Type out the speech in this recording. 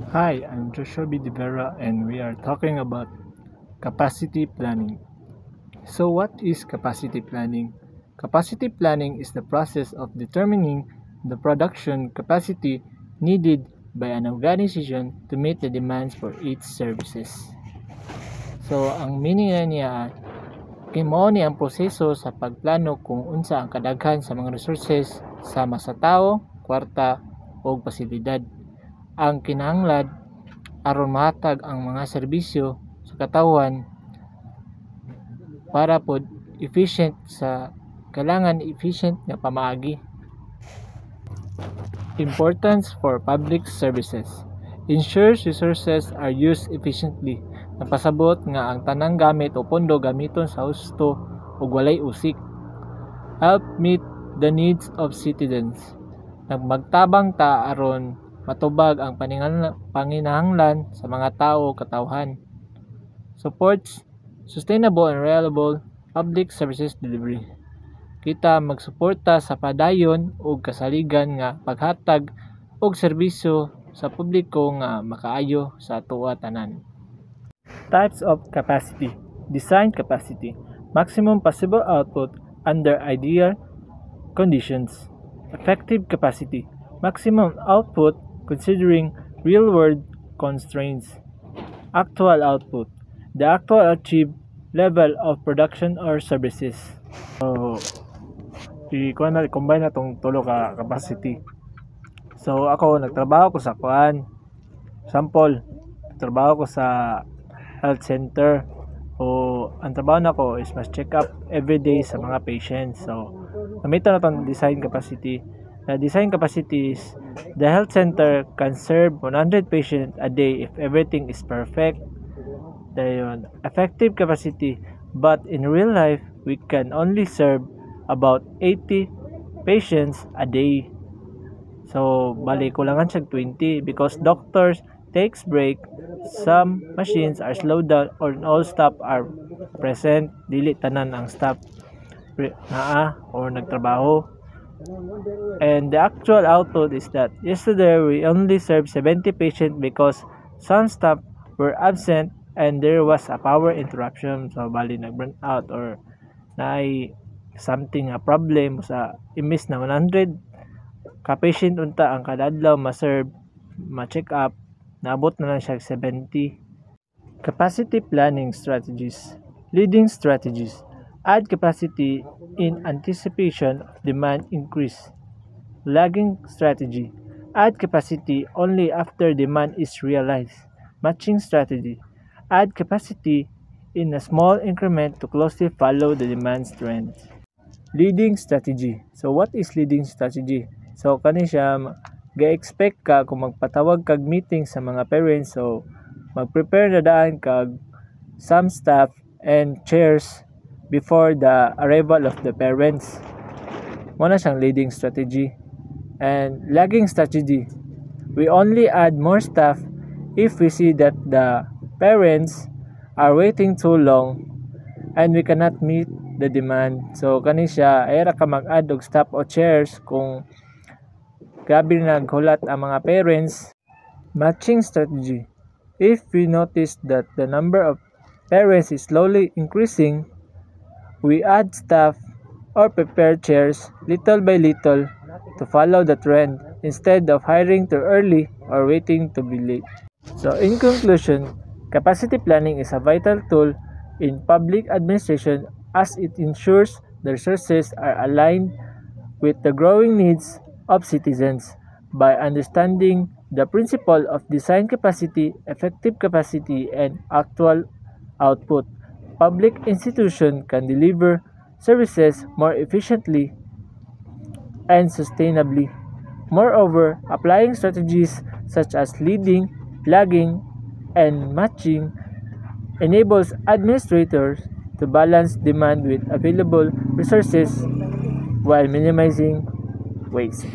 Hi, I'm Joshua B. De Vera, and we are talking about capacity planning. So, what is capacity planning? Capacity planning is the process of determining the production capacity needed by an organization to meet the demands for its services. So, ang meaning na niya kay mao ni ang proseso sa pagplano kung unsa ang kadaghan sa mga resources sama sa tao, kwarta o pasilidad ang kinahanglan aron mahatag ang mga serbisyo sa katawhan para pod efficient sa kailangan efficient nga pamaagi. Importance for public services. Ensures resources are used efficiently. Napasabot nga ang tanang gamit o pondo gamiton sa husto ug walay usik. Help meet the needs of citizens. Magtabang ta aron matubag ang panginahanglan sa mga tao katawhan. Supports sustainable and reliable public services delivery. Kita magsuporta sa padayon ug kasaligan nga paghatag og serbisyo sa publiko nga makaayo sa atoa tanan. Types of capacity. Design capacity. Maximum possible output under ideal conditions. Effective capacity. Maximum output considering real-world constraints. Actual output. The actual achieved level of production or services. So, combine na itong tulo ka capacity. So, ako, nagtrabaho ko sa kuan. Sample, nagtrabaho ko sa health center. O, ang trabaho na ko is mas check up everyday sa mga patients. So, namita na itong design capacity. The design capacity is the health center can serve 100 patients a day if everything is perfect. Dayon, effective capacity, but in real life, we can only serve about 80 patients a day. So, bali kulangan siya 20 because doctors takes break, some machines are slowed down, or all staff are present. Dili tanan ang staff naa or nagtrabaho. And the actual output is that yesterday we only served 70 patients because some staff were absent and there was a power interruption. So bali nag-burn out or naay something a problem sa imis na 100 ka patient unta ang kada adlaw ma-serve, ma-check up, naabot na lang siya 70. Capacity planning strategies. Leading strategies. Add capacity in anticipation of demand increase. Lagging strategy. Add capacity only after demand is realized. Matching strategy. Add capacity in a small increment to closely follow the demand trend. Leading strategy. So what is leading strategy? So kani siya ga-expect ka kung magpatawag kag meeting sa mga parents, so mag-prepare na daan kag some staff and chairs before the arrival of the parents. Muna siyang leading strategy. And lagging strategy, we only add more staff if we see that the parents are waiting too long and we cannot meet the demand. So kani siya ay ra ka mag-add og staff o chairs kung grabe na naghulat ang mga parents. Matching strategy, if we notice that the number of parents is slowly increasing, we add staff or prepare chairs little by little to follow the trend instead of hiring too early or waiting to be late. So in conclusion, capacity planning is a vital tool in public administration as it ensures the resources are aligned with the growing needs of citizens. By understanding the principle of design capacity, effective capacity, and actual output, public institutions can deliver services more efficiently and sustainably. Moreover, applying strategies such as leading, lagging, and matching enables administrators to balance demand with available resources while minimizing waste.